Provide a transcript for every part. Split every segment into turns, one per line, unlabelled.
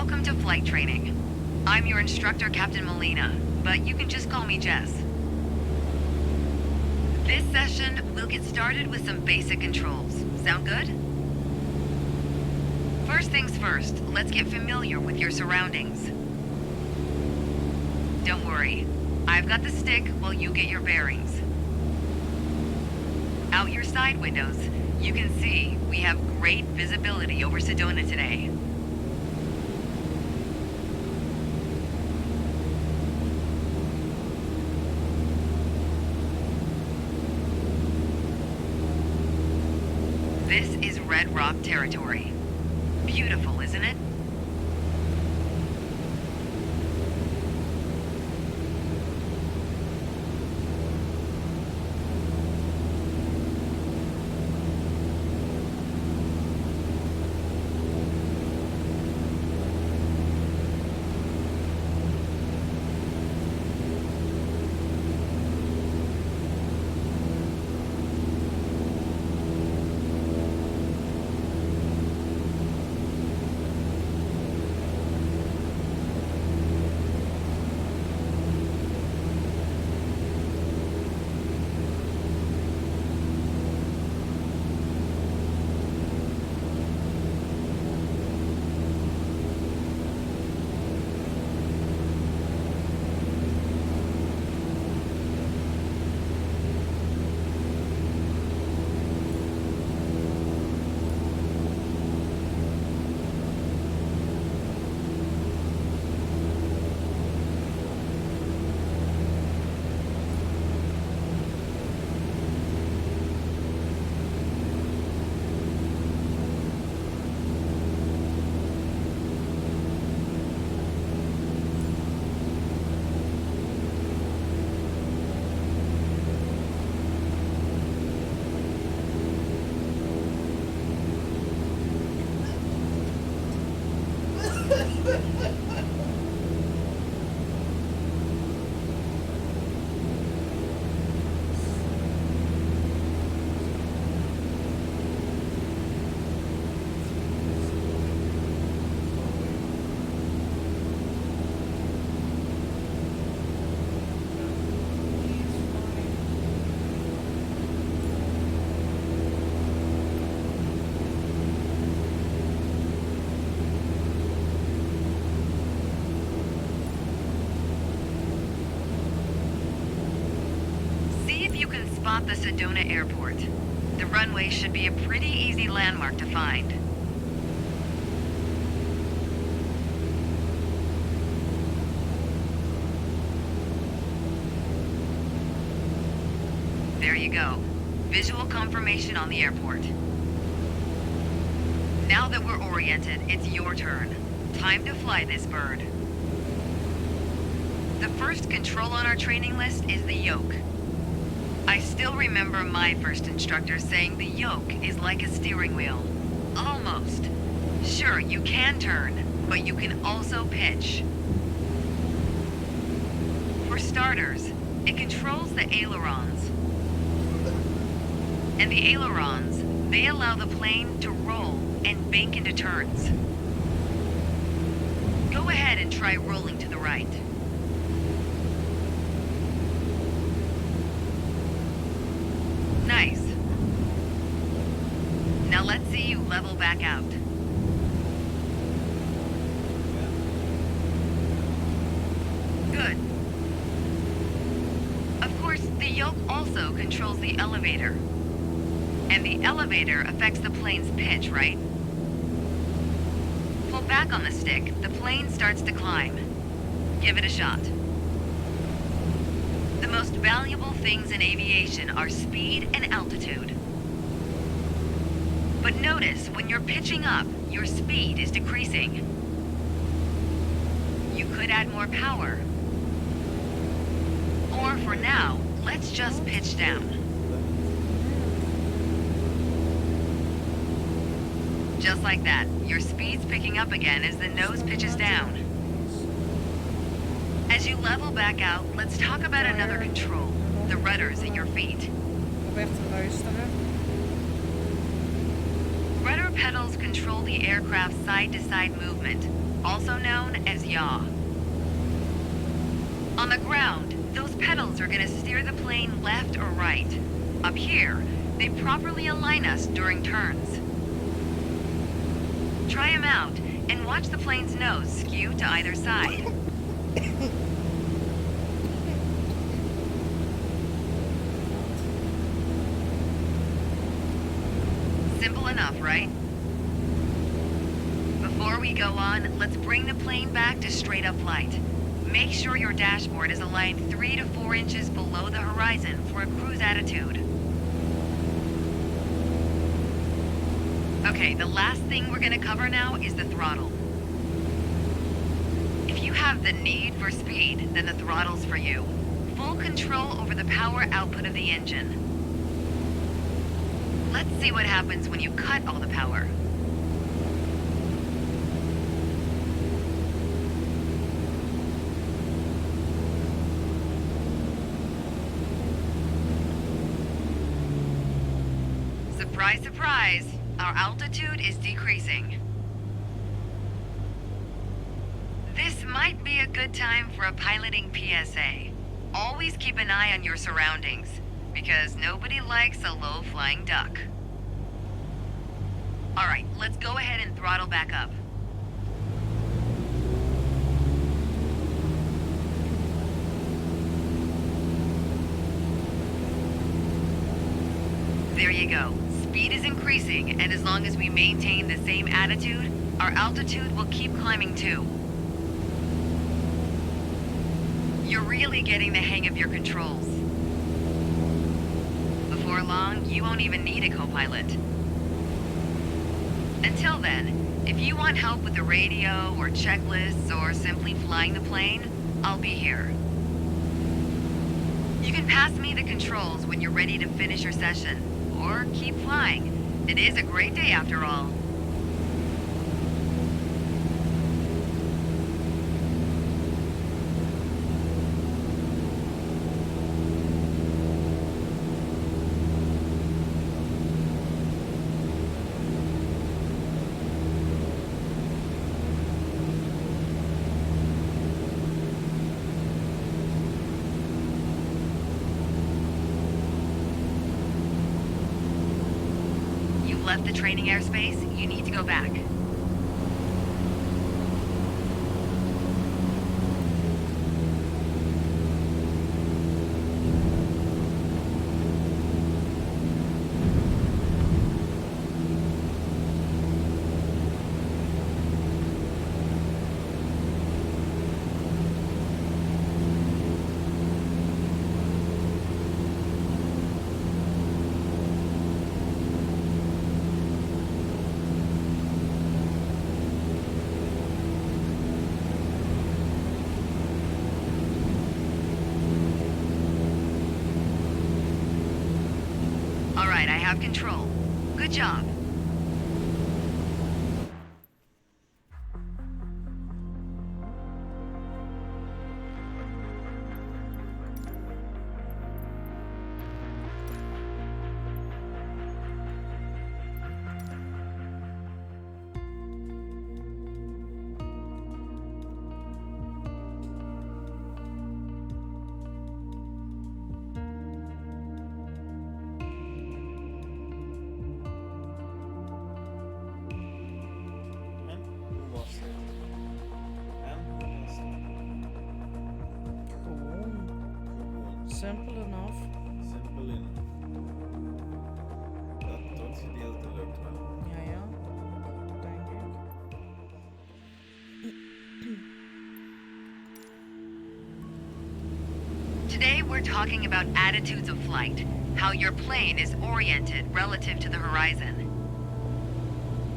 Welcome to flight training. I'm your instructor, Captain Molina, but you can just call me Jess. This session, we'll get started with some basic controls. Sound good? First things first, let's get familiar with your surroundings. Don't worry, I've got the stick while you get your bearings. Out your side windows, you can see we have great visibility over Sedona today. This is Red Rock territory. Beautiful, isn't it? Spot the Sedona Airport. The runway should be a pretty easy landmark to find. There you go. Visual confirmation on the airport. Now that we're oriented, it's your turn. Time to fly this bird. The first control on our training list is the yoke. I still remember my first instructor saying the yoke is like a steering wheel. Almost. Sure, you can turn, but you can also pitch. For starters, it controls the ailerons. And the ailerons, they allow the plane to roll and bank into turns. Go ahead and try rolling to the right. Nice. Now let's see you level back out. Good. Of course, the yoke also controls the elevator. And the elevator affects the plane's pitch, right? Pull back on the stick, the plane starts to climb. Give it a shot. The most valuable things in aviation are speed and altitude. But notice, when you're pitching up, your speed is decreasing. You could add more power. Or for now, let's just pitch down. Just like that, your speed's picking up again as the nose pitches down. As you level back out, let's talk about another control, the rudders at your feet. Rudder pedals control the aircraft's side-to-side movement. also known as yaw. On the ground, those pedals are going to steer the plane left or right. Up here, they properly align us during turns. Try them out and watch the plane's nose skew to either side. Simple enough, right? Before we go on, let's bring the plane back to straight-up flight. Make sure your dashboard is aligned 3 to 4 inches below the horizon for a cruise attitude. Okay, the last thing we're gonna cover now is the throttle. If you have the need for speed, then the throttle's for you. Full control over the power output of the engine. Let's see what happens when you cut all the power. Surprise, surprise, our altitude is decreasing. This might be a good time for a piloting PSA. Always keep an eye on your surroundings, because nobody likes a low-flying duck. All right, let's go ahead and throttle back up. There you go. Speed is increasing, and as long as we maintain the same attitude, our altitude will keep climbing too. You're really getting the hang of your controls. Before long, you won't even need a co-pilot. Until then, if you want help with the radio or checklists or simply flying the plane, I'll be here. You can pass me the controls when you're ready to finish your session, or keep flying. It is a great day after all. Left the training airspace, you need to go back. All right, I have control. Good job.
Simple enough.
Simple enough. Datorn ser helt lugnt väl?
Ja, ja. Thank you.
Today we're talking about attitudes of flight, how your plane is oriented relative to the horizon.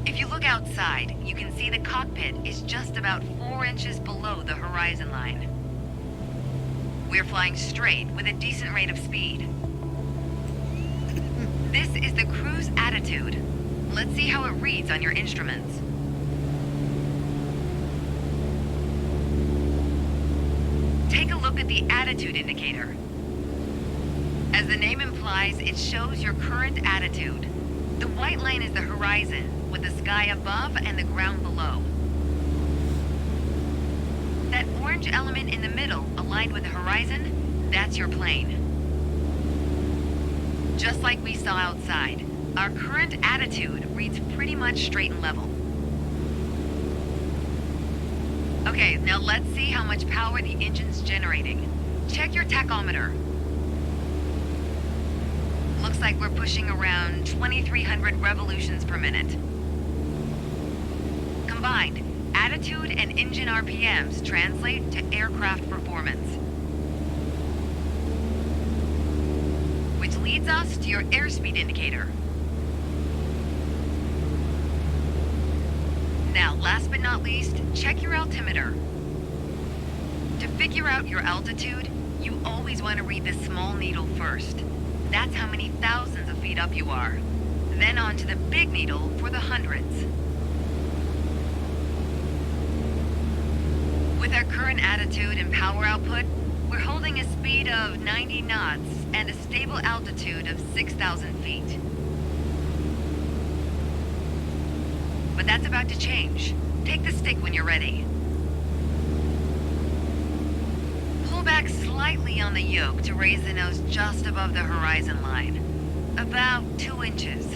If you look outside, you can see the cockpit is just about 4 inches below the horizon line. We're flying straight with a decent rate of speed. This is the cruise attitude. Let's see how it reads on your instruments. Take a look at the attitude indicator. As the name implies, it shows your current attitude. The white line is the horizon, with the sky above and the ground below. orange element in the middle, aligned with the horizon, that's your plane. Just like we saw outside, our current attitude reads pretty much straight and level. Okay, now let's see how much power the engine's generating. Check your tachometer. Looks like we're pushing around 2,300 revolutions per minute. Combined, attitude and engine RPMs translate to aircraft performance. Which leads us to your airspeed indicator. Now, last but not least, check your altimeter. To figure out your altitude, you always want to read the small needle first. That's how many thousands of feet up you are. Then on to the big needle for the hundreds. With our current attitude and power output, we're holding a speed of 90 knots and a stable altitude of 6,000 feet. But that's about to change. Take the stick when you're ready. Pull back slightly on the yoke to raise the nose just above the horizon line. About 2 inches.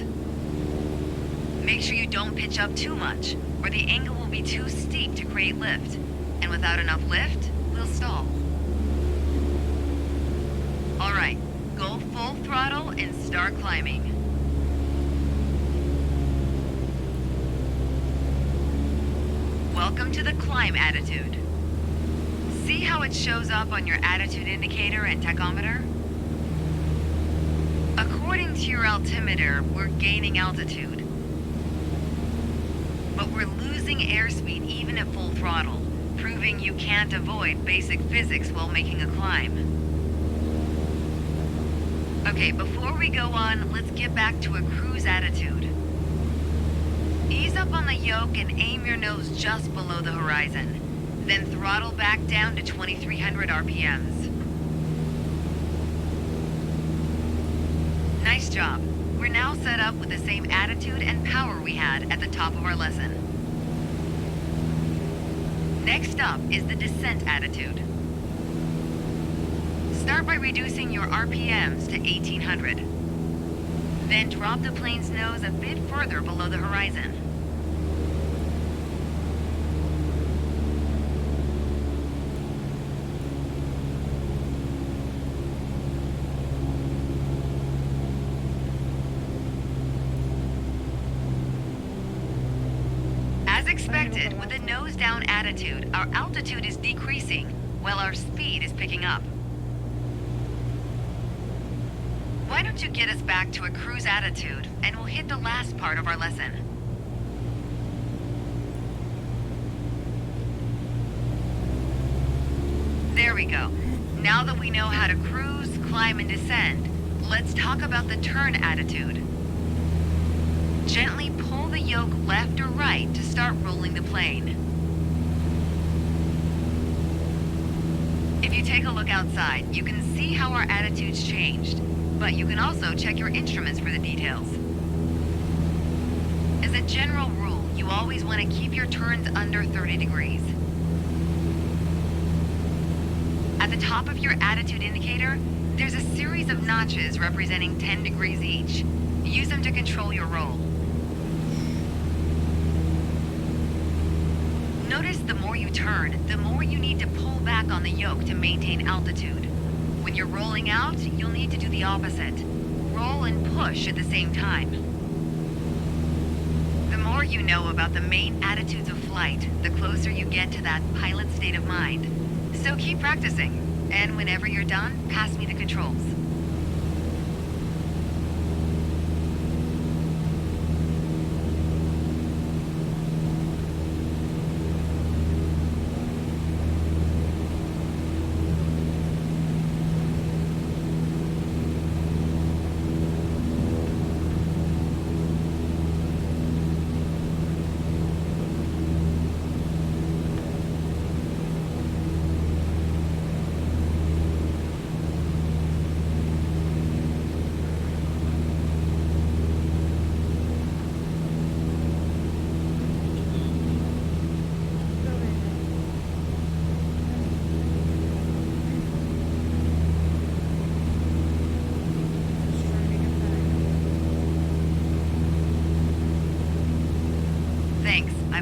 Make sure you don't pitch up too much, or the angle will be too steep to create lift. And without enough lift, we'll stall. Alright, go full throttle and start climbing. Welcome to the climb attitude. See how it shows up on your attitude indicator and tachometer? According to your altimeter, we're gaining altitude. But we're losing airspeed even at full throttle, proving you can't avoid basic physics while making a climb. Okay, before we go on, let's get back to a cruise attitude. Ease up on the yoke and aim your nose just below the horizon. Then throttle back down to 2,300 RPMs. Nice job. We're now set up with the same attitude and power we had at the top of our lesson. Next up is the descent attitude. Start by reducing your RPMs to 1,800. Then drop the plane's nose a bit further below the horizon. As expected, with a nose-down attitude, our altitude is decreasing, while our speed is picking up. Why don't you get us back to a cruise attitude, and we'll hit the last part of our lesson. There we go. Now that we know how to cruise, climb, and descend, let's talk about the turn attitude. Gently pull the yoke left or right to start rolling the plane. If you take a look outside, you can see how our attitude's changed, but you can also check your instruments for the details. As a general rule, you always want to keep your turns under 30 degrees. At the top of your attitude indicator, there's a series of notches representing 10 degrees each. Use them to control your roll. Notice the more you turn, the more you need to pull back on the yoke to maintain altitude. When you're rolling out, you'll need to do the opposite. Roll and push at the same time. The more you know about the main attitudes of flight, the closer you get to that pilot state of mind. So keep practicing, and whenever you're done, pass me the controls.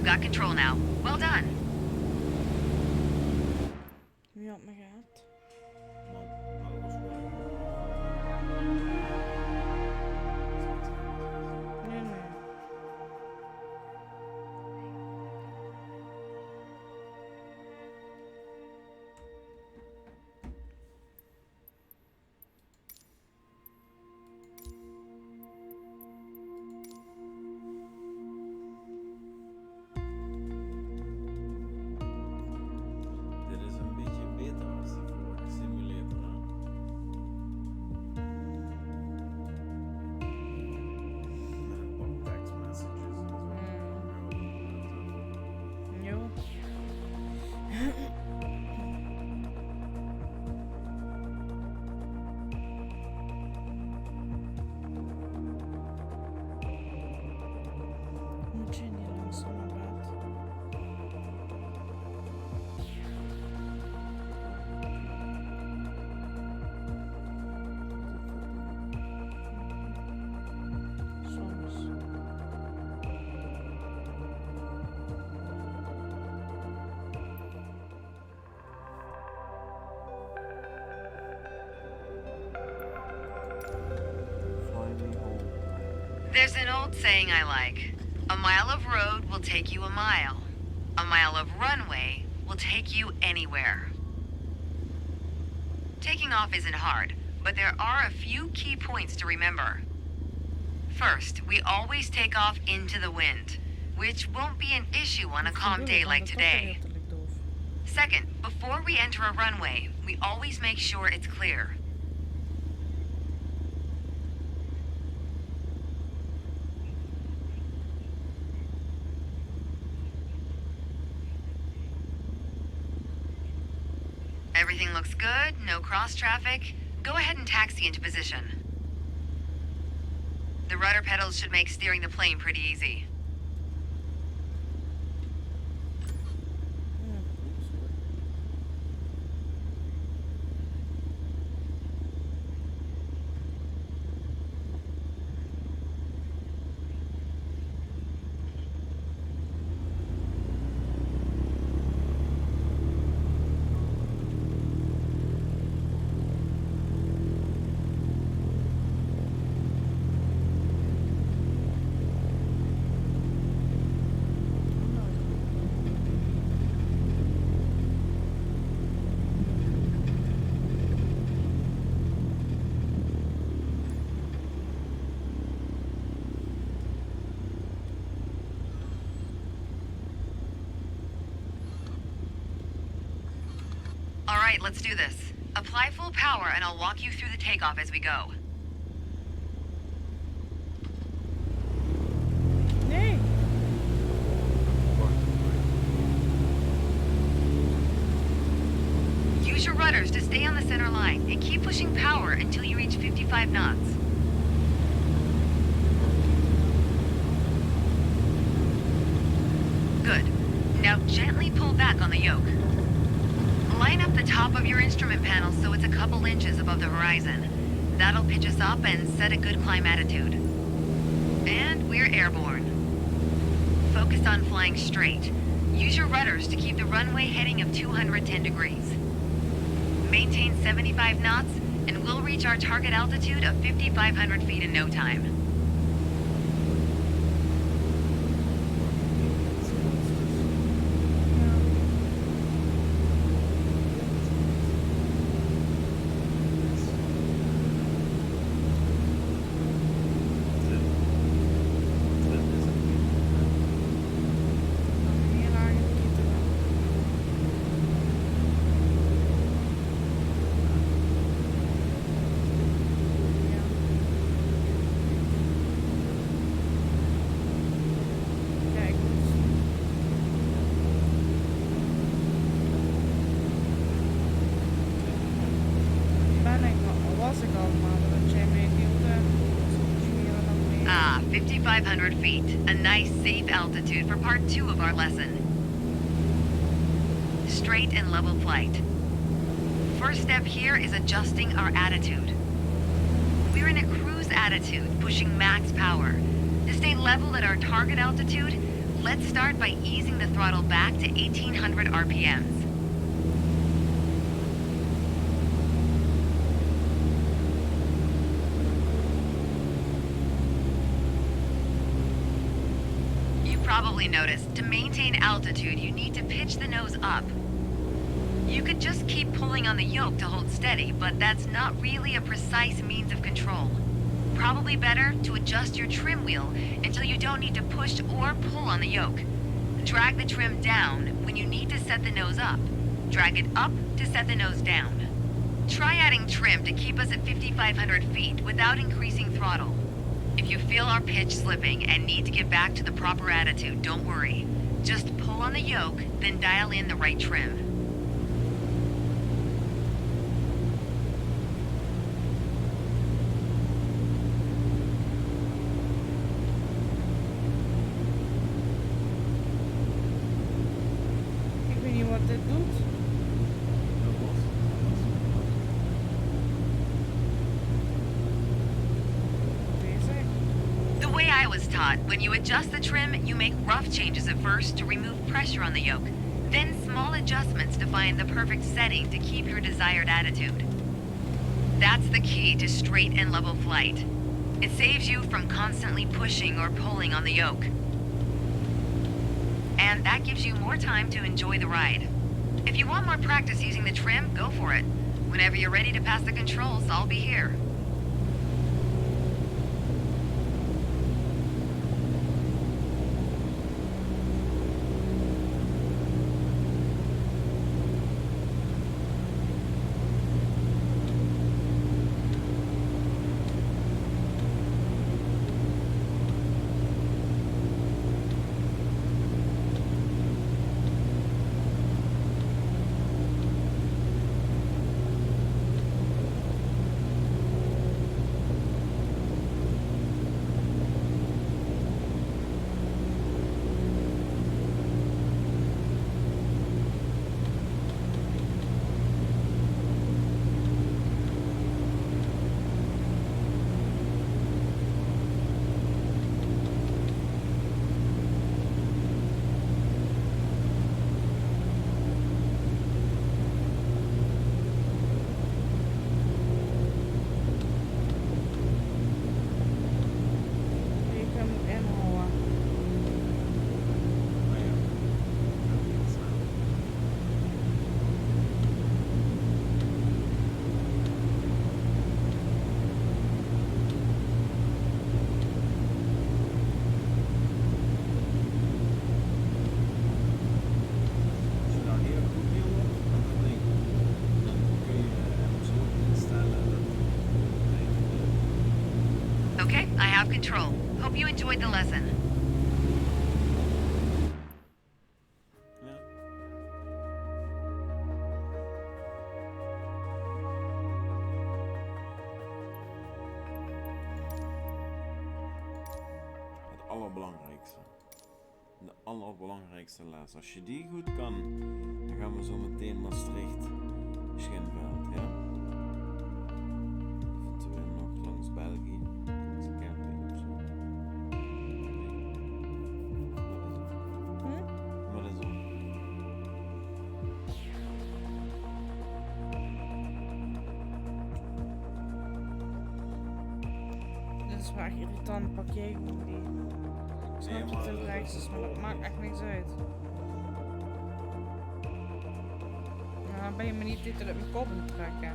You've got control now. Well done.
Mi hat megállt? Jön ő.
Dit is een beetje beter als die vorige simulator. Met een paar text messages en zo.
Jo. Moet je niet langzaam naar bed? Soms.
Finally home.
There's an old saying I like. A mile of road will take you a mile. A mile of runway will take you anywhere. Taking off isn't hard, but there are a few key points to remember. First, we always take off into the wind, which won't be an issue on a calm day like today.
Letterlijk doof.
Second, before we enter a runway, we always make sure it's clear. Everything looks good, no cross traffic. Go ahead and taxi into position. The rudder pedals should make steering the plane pretty easy. All right, let's do this. Apply full power and I'll walk you through the takeoff as we go.
Nee.
Use your rudders to stay on the center line and keep pushing power until you reach 55 knots. Good. Now gently pull back on the yoke. Line up the top of your instrument panel so it's a couple inches above the horizon. That'll pitch us up and set a good climb attitude. And we're airborne. Focus on flying straight. Use your rudders to keep the runway heading of 210 degrees. Maintain 75 knots, and we'll reach our target altitude of 5,500 feet in no time.
Heel laag in de kieten. Ja. Kijk eens. Ben ik al, was ik al, maar dat jij mij hielde, misschien hier nog meer.
Ah, 5,500 feet. A nice, safe altitude for part 2 of our lesson. Straight and level flight. First step here is adjusting our attitude. We're in a cruise attitude, pushing max power. To stay level at our target altitude, Let's start by easing the throttle back to 1800 RPMs. You probably noticed, to maintain altitude, you need to pitch the nose up. You could just keep pulling on the yoke to hold steady, but that's not really a precise means of control. Probably better to adjust your trim wheel until you don't need to push or pull on the yoke. Drag the trim down when you need to set the nose up. Drag it up to set the nose down. Try adding trim to keep us at 5,500 feet without increasing throttle. If you feel our pitch slipping and need to get back to the proper attitude, don't worry. Just pull on the yoke, then dial in the right trim.
Ik weet niet wat dit doet.
Dat was.
Bezig.
The way I was taught, when you adjust the trim, you make rough changes at first to remove pressure on the yoke, then small adjustments to find the perfect setting to keep your desired attitude. That's the key to straight and level flight. It saves you from constantly pushing or pulling on the yoke. And that gives you more time to enjoy the ride. If you want more practice using the trim, go for it. Whenever you're ready to pass the controls, I'll be here.
Ik hem inhouden.
Maar ja, dat kan niet staan. Als je nou heel goed wil wordt, dan kun je hem zo instellen dat hij
Okay, I have control. Hope you enjoyed the lesson.
ja. Het allerbelangrijkste. De allerbelangrijkste les. Als je die goed kan, dan gaan we zo meteen Maastricht, Schinveld, ja. Eventueel nog langs België, langs een camping of zo. Wat is dat?
Dit is waar irritant. Pak jij gewoon die. Ik snap
Nee,
dat
maar
het
dat
rechts
is
is, maar dat
wel
maakt
niet.
echt niks uit. Nou, dan ben je me niet dit uit mijn kop aan het trekken.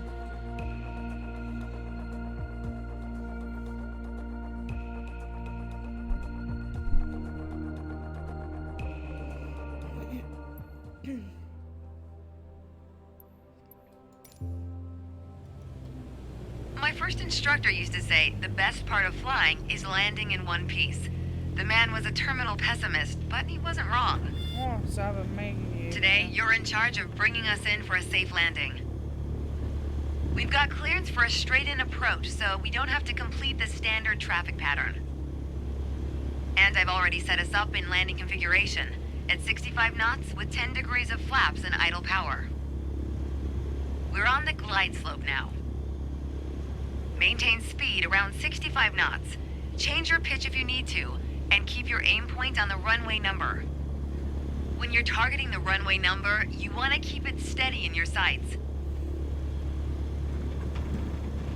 My first instructor used to say the best part of flying is landing in one piece. The man was a terminal pessimist, but he wasn't wrong.
Oh, ze hebben meegegeven.
Today, you're in charge of bringing us in for a safe landing. We've got clearance for a straight-in approach, so we don't have to complete the standard traffic pattern. And I've already set us up in landing configuration, at 65 knots with 10 degrees of flaps and idle power. We're on the glide slope now. Maintain speed around 65 knots. Change your pitch if you need to, and keep your aim point on the runway number. When you're targeting the runway number, you want to keep it steady in your sights.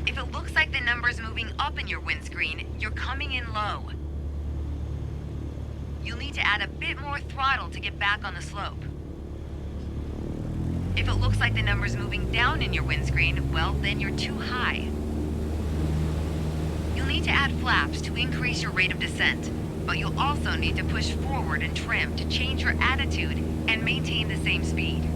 If it looks like the number's moving up in your windscreen, you're coming in low. You'll need to add a bit more throttle to get back on the slope. If it looks like the number's moving down in your windscreen, well, then you're too high. You'll need to add flaps to increase your rate of descent, but you'll also need to push forward and trim to change your attitude and maintain the same speed.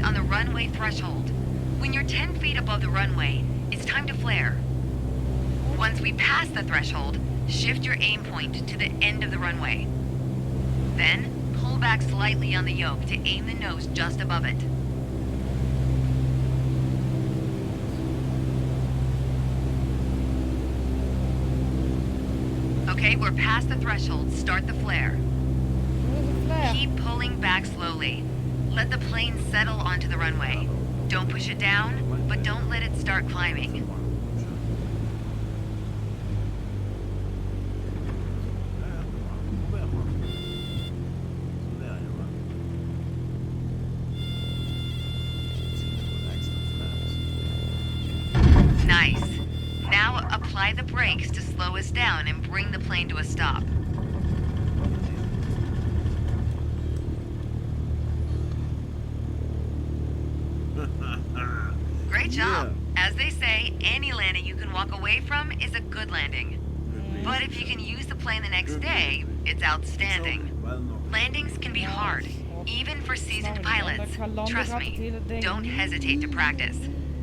On the runway threshold. When you're 10 feet above the runway, it's time to flare. Once we pass the threshold, shift your aim point to the end of the runway. Then, pull back slightly on the yoke to aim the nose just above it. Okay, we're past the threshold. Start the flare. Keep pulling back slowly. Let the plane settle onto the runway. Don't push it down, but don't let it start climbing. Nice. Now apply the brakes to slow us down and bring the plane to a stop. Great job. As they say, any landing you can walk away from is a good landing. But if you can use the plane the next day, it's outstanding. Landings can be hard, even for seasoned pilots. Trust me, don't hesitate to practice.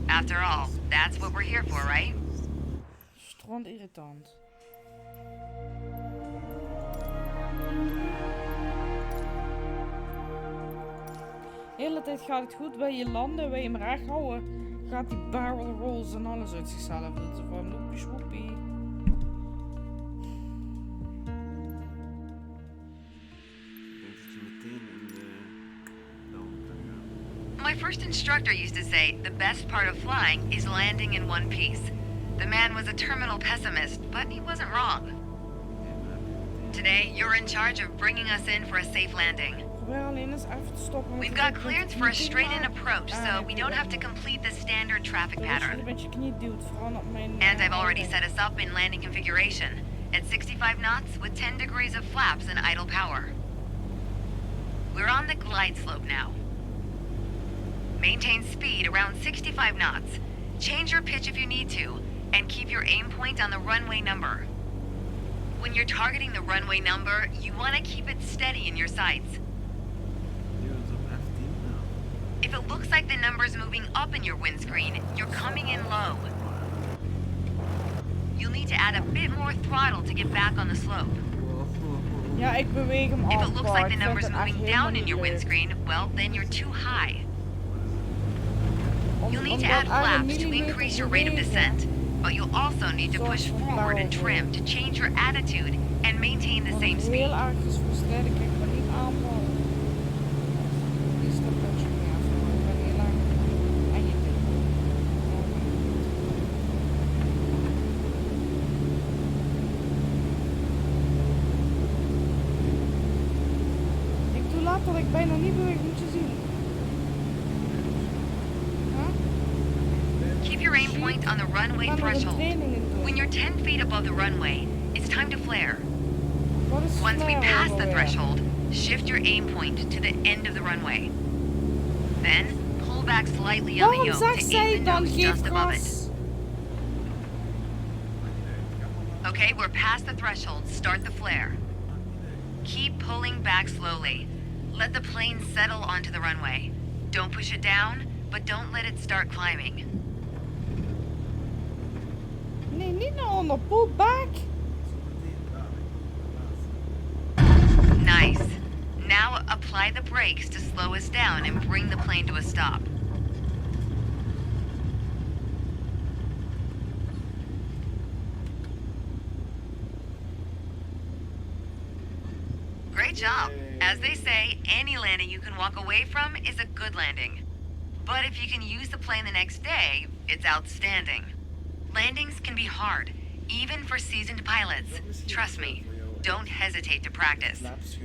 After all, that's what we're here for, right?
Strandirritant. De hele tijd gaat het goed bij je landen, wil je hem recht houden, gaat die barrel rolls en alles uit zichzelf. Dat is van loopie swoopie.
My first instructor used to say the best part of flying is landing in one piece. The man was a terminal pessimist, but he wasn't wrong. Today, you're in charge of bringing us in for a safe landing. We've got clearance for a straight-in approach, so we don't have to complete the standard traffic pattern. And I've already set us up in landing configuration, at 65 knots with 10 degrees of flaps and idle power. We're on the glide slope now. Maintain speed around 65 knots. Change your pitch if you need to, and keep your aim point on the runway number. When you're targeting the runway number, you want to keep it steady in your sights. If it looks like the number's moving up in your windscreen, you're coming in low. You'll need to add a bit more throttle to get back on the slope.
Ja, ik beweeg hem af.
If it looks like the number's moving down in your windscreen, well, then you're too high. You'll need to add flaps to increase your rate of descent, but you'll also need to push forward and trim to change your attitude and maintain the same speed.
Heel erg versnellen, ik kan me niet aanvallen. Is dat dat je meer afvallen? Ik ben heel erg en je ding. Ik doe laat dat ik bijna niet beweeg, moet je zien.
Keep your aim point on the runway threshold. When you're 10 feet above the runway, it's time to flare. Once we pass the threshold, shift your aim point to the end of the runway. Then, pull back slightly on the yoke to aim the nose just above it. Okay, we're past the threshold. Start the flare. Keep pulling back slowly. Let the plane settle onto the runway. Don't push it down, but don't let it start climbing.
Nee, niet naar onder. Pull back.
Nice. Now apply the brakes to slow us down and bring the plane to a stop. Great job. As they say, any landing you can walk away from is a good landing. But if you can use the plane the next day, it's outstanding. Landings can be hard, even for seasoned pilots. Trust me, don't hesitate to practice.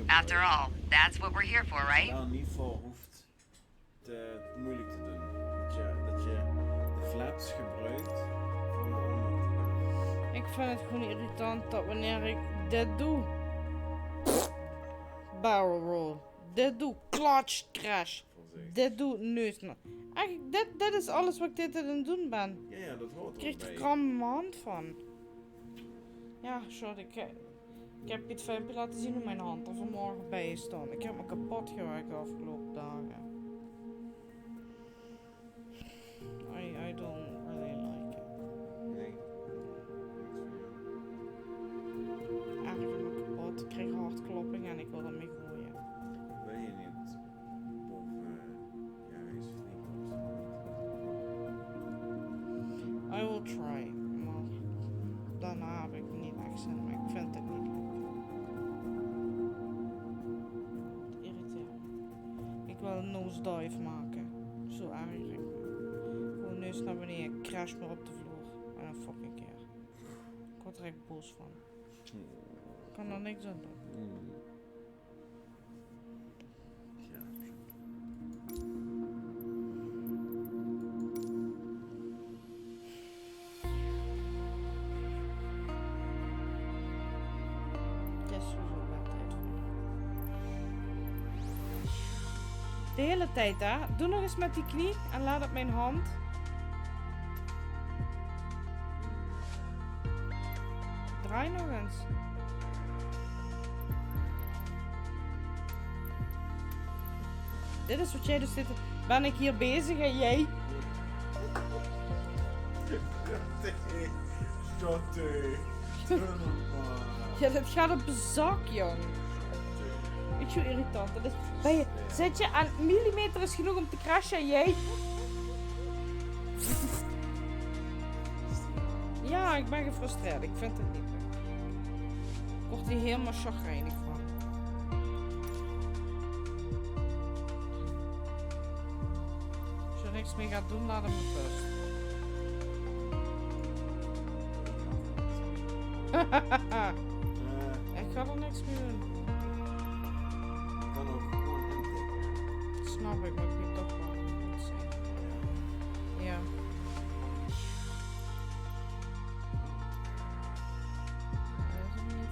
After all, that's what we're here for, right?
Daar niet voor hoeft te moeilijk te doen. Dat je de flaps gebruikt voor je onder.
Ik vind het gewoon irritant dat wanneer ik dit doe. Barrel roll. Dit doe clutch crash. Dit doe neus. Eigenlijk, dit is alles wat ik dit aan het doen ben.
Ja, dat hoort
Ik kreeg er
erbij.
kram in mijn hand van. Ja, sorry. Ik heb je het filmpje laten zien hoe mijn hand er vanmorgen bij stond. Ik heb me kapot gewerkt de afgelopen dagen. I don't really like it.
Nee.
Eigenlijk ben ik kapot. Ik kreeg hartklopping en ik wil ermee gooien.
Wil je niet boven je huis vliegen of zo?
I will try. Maar daarna heb ik niet echt zin, maar ik vind het niet leuk. Het irriteert me. Ik wil een nosedive maken. Zo eigenlijk. Gewoon neus naar beneden, crash maar op de vloer. En een fucking keer. Ik word er echt boos van. Ik kan er niks aan doen.
Ja.
Het is sowieso wel tijd voor. De hele tijd, hè? Doe nog eens met die knie en laat op mijn hand. Draai nog eens. Dit is wat jij dus zit. Ben ik hier bezig en jij? Ja, dat gaat op een zak, jong. Weet je hoe irritant dat is? Zit je aan millimeter is genoeg om te crashen en jij? Ja, ik ben gefrustreerd. Ik vind het niet leuk. Ik word hier helemaal chagrijnig van. Als je er niks mee gaat doen, laat hem met rust. Ik ga er niks mee doen.
Kan ook gewoon intikken.
Snap ik, maar ik weet toch wel wat het moet zijn. Ja. Dat is het niet.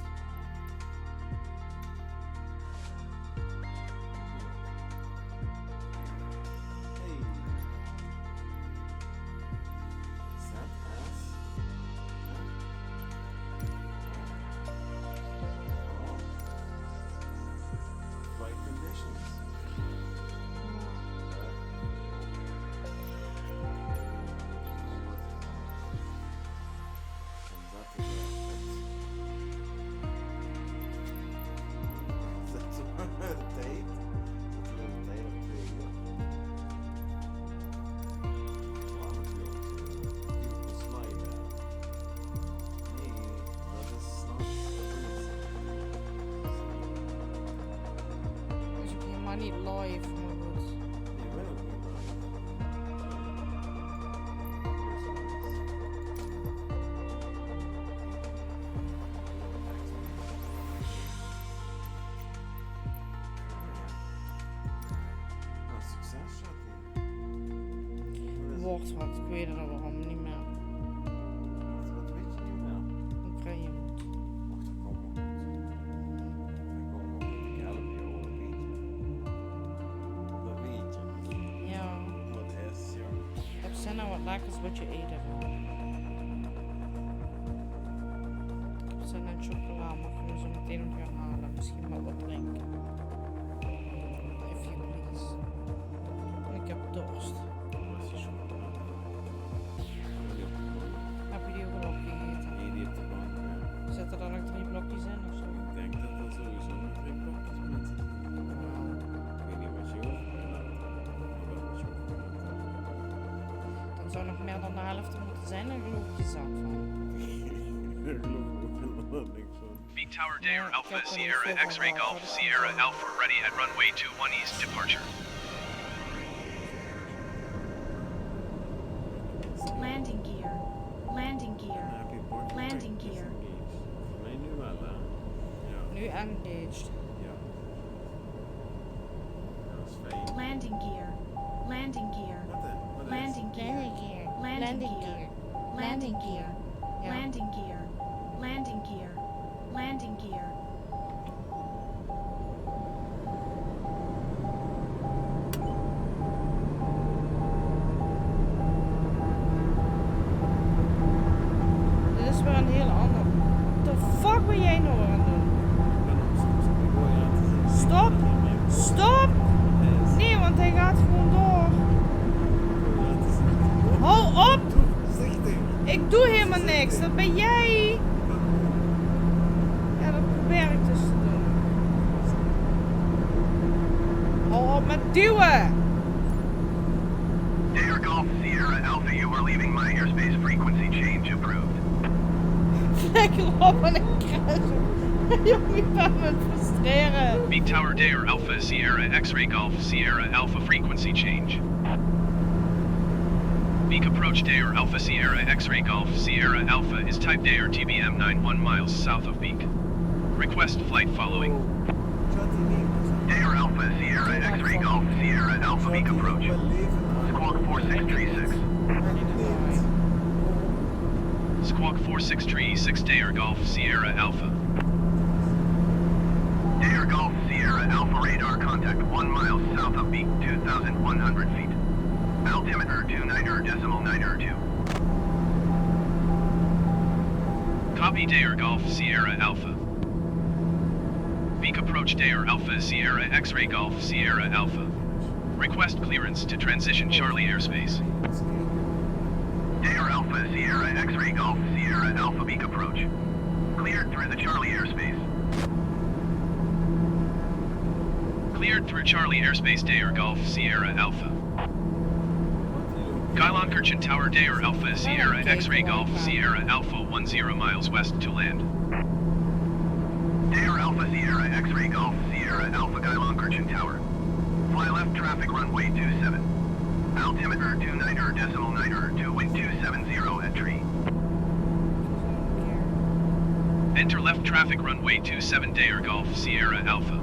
Hey. Is that ass? Oh. Right conditions.
Is ook helemaal niet live, maar goed.
Succes, Shotty.
Wordt wat, ik weet het al waarom niet meer.
Wat weet je niet meer?
Oekraïne moet.
Wacht, dan kom op. Dan kom op. Ik help je ook niet. Dat weet je.
Ja,
Wat is, joh.
ik heb zin aan wat lekkers wat je eten wil. Ik heb pizza en chocola, maar kunnen we zo meteen nog gaan halen. Misschien wel wat drinken. If you please. Ik heb dorst.
Dat is die chocolade.
Heb je die ook al opgegeten?
Nee, die heeft de bank.
Zitten er nog 3 blokjes in of zo?
Ik denk dat er sowieso nog 3 blokjes met zitten. Ik weet niet wat je overgelaten hebt. Maar wel wat je overgelaten hebt.
Dan zou nog meer dan de helft er moeten zijn, dan geloof ik je zat van.
Daar geloof ik ook helemaal niks van.
Beat Tower Dayer
Yeah,
Alpha
Captain
Sierra
Silver
X-Ray
Hawk,
Golf
what is
Sierra
that?
Alpha ready at runway 21 East departure.
Landing gear. Landing gear.
Dan heb je bord
Landing gear.
Voor mij nu wel, hè? Ja.
Nu engaged.
Ja. Dat is fijn.
Landing gear. Landing gear.
Wat hè? Wat is?
Landing gear. Landing gear. Landing gear.
Ja.
Landing gear. Landing gear. Landing gear.
Dit is weer een heel ander. What the fuck ben jij nou aan het doen?
Ik ben hem soms gewoon laten zien.
Stop! Stop!
Yes.
Nee, want hij gaat gewoon door.
Laten zien.
Hou op!
Doe voorzichtig.
Ik doe helemaal niks. Dat ben jij. Ja, dat probeer ik dus te doen. Hou op met duwen!
Dayer Golf Sierra Alpha, you are leaving my airspace frequency change approved.
Lekker op en ik krijg Jongen, ik ben me aan het frustreren.
Beat Tower Dayer Alpha Sierra X-Ray Golf Sierra Alpha frequency change. Beak approach Dayer Alpha Sierra X-Ray Golf Sierra Alpha is type Dayer TBM 91 miles south of Beak. Request flight following. Dayer Alpha Sierra X-Ray Golf Sierra Alpha Beak approach. Squawk 4636. Squawk 4636 Dayer Golf Sierra Alpha. Dayer Golf Sierra Alpha radar contact 1 mile south of Beak, 2,100 feet. Altimeter 29.902. Copy Dayer Golf Sierra Alpha. Beak approach Dayer Alpha Sierra X-Ray Golf Sierra Alpha. Request clearance to transition Charlie airspace. Dayer Alpha Sierra X-Ray Golf Sierra Alpha Beak approach. Cleared through the Charlie airspace. Cleared through Charlie airspace Dayer Golf Sierra Alpha. Gailankerchen Tower Dayer Alpha Sierra X-Ray Golf Sierra Alpha 10 miles west to land. Dayer Alpha Sierra X-Ray Golf Sierra Alpha Gailankerchen Tower. Fly left traffic runway 27. Altimeter 29.902 wind 270 at tree. Enter left traffic runway 27 Dayer Golf Sierra Alpha.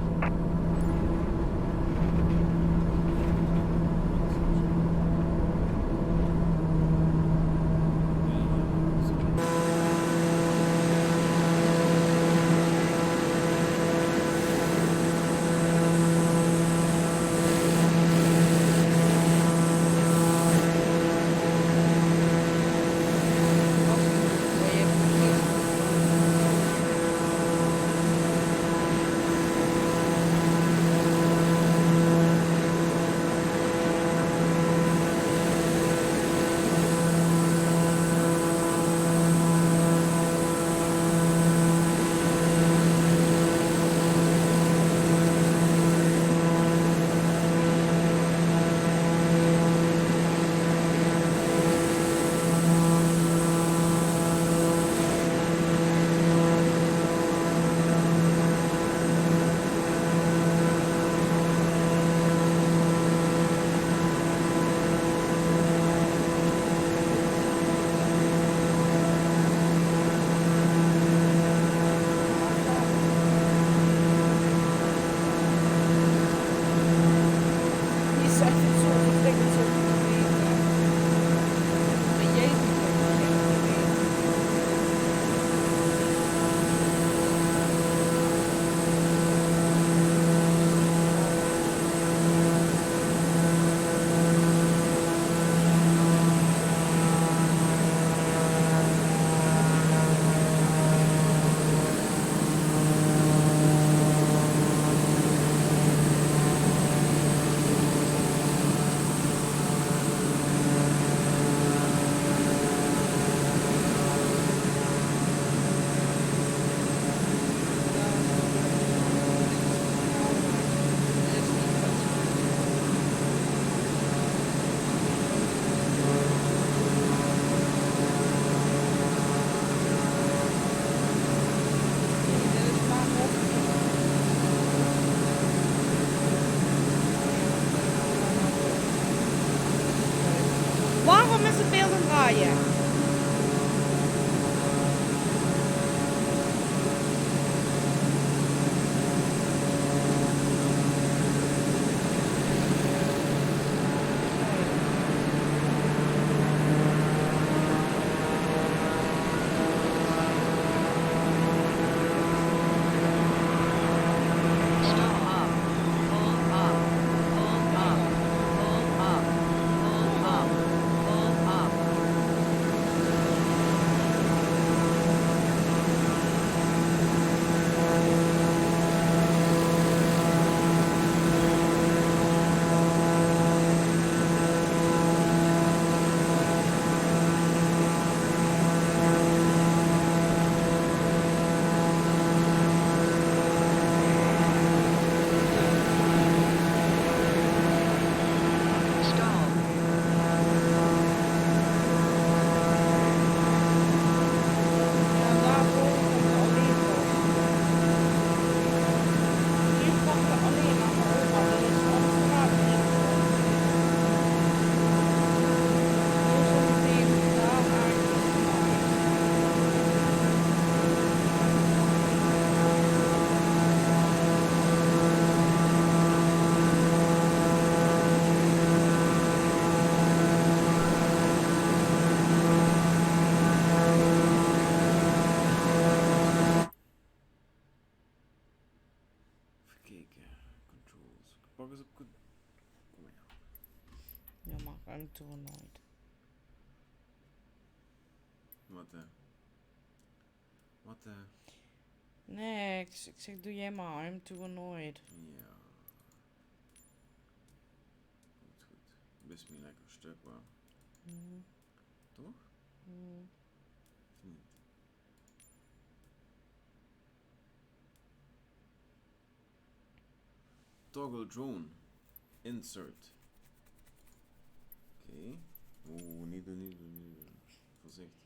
was op goed. Kom maar.
Ja, maar I'm too annoyed.
Wat Wat
Nee, ik zeg doe jij maar, I'm too annoyed.
Ja. Goed. Best me lekker stuk wel.
Mhm.
Toch?
Mhm.
Of niet? Toggle drone. Insert. Oké. Oeh, niet doen. Voorzichtig.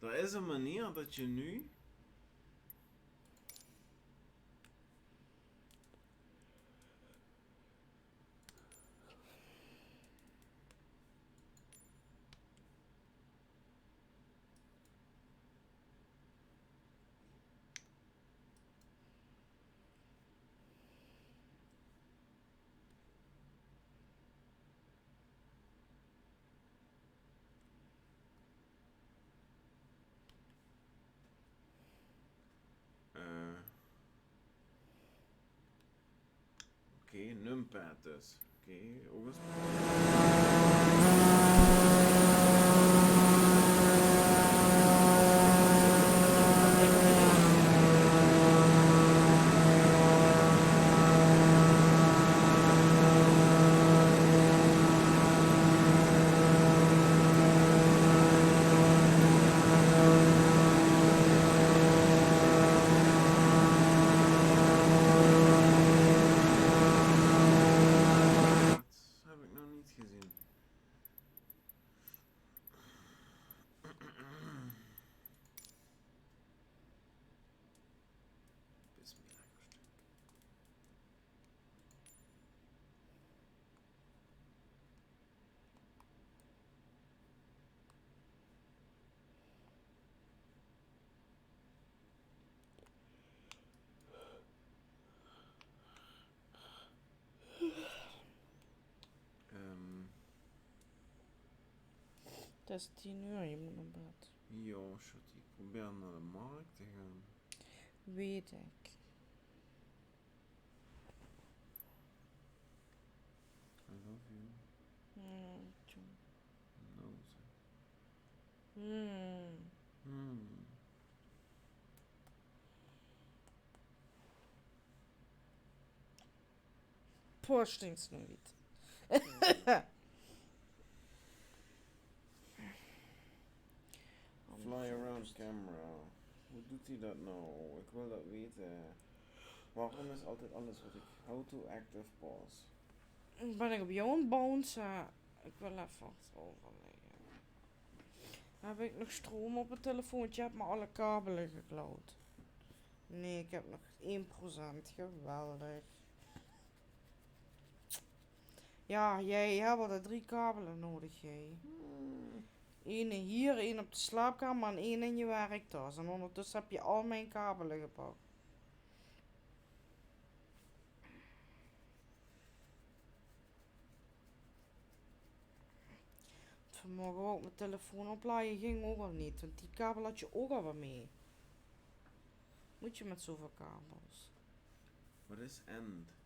Er is een manier dat je nu oké, numpad dus. Oké, ook eens. Dat heb ik nog niet gezien. Best me lekker stuk.
Het is 10 uur, je moet naar bed.
Ja, shit, ik probeer naar de markt te gaan.
Weet ik.
I love you.
Tjoe.
No, zeg.
Postings nooit.
Fly around camera. Hoe doet hij dat nou? Ik wil dat weten. Waarom is altijd alles wat ik... How to active pause.
Ben ik op jou aan het bouncen? Ik wil even wat overleggen. Heb ik nog stroom op het telefoontje? Heb me alle kabelen geklauwd. Nee, ik heb nog 1%. Geweldig. Ja, jij hebt er 3 kabelen nodig, jij. Eén hier, één op de slaapkamer en één in je werktas. En ondertussen heb je al mijn kabelen gepakt. Vanmorgen ook mijn telefoon opladen ging ook al niet. Want die kabel had je ook al wel mee. Moet je met zoveel kabels?
Wat is end?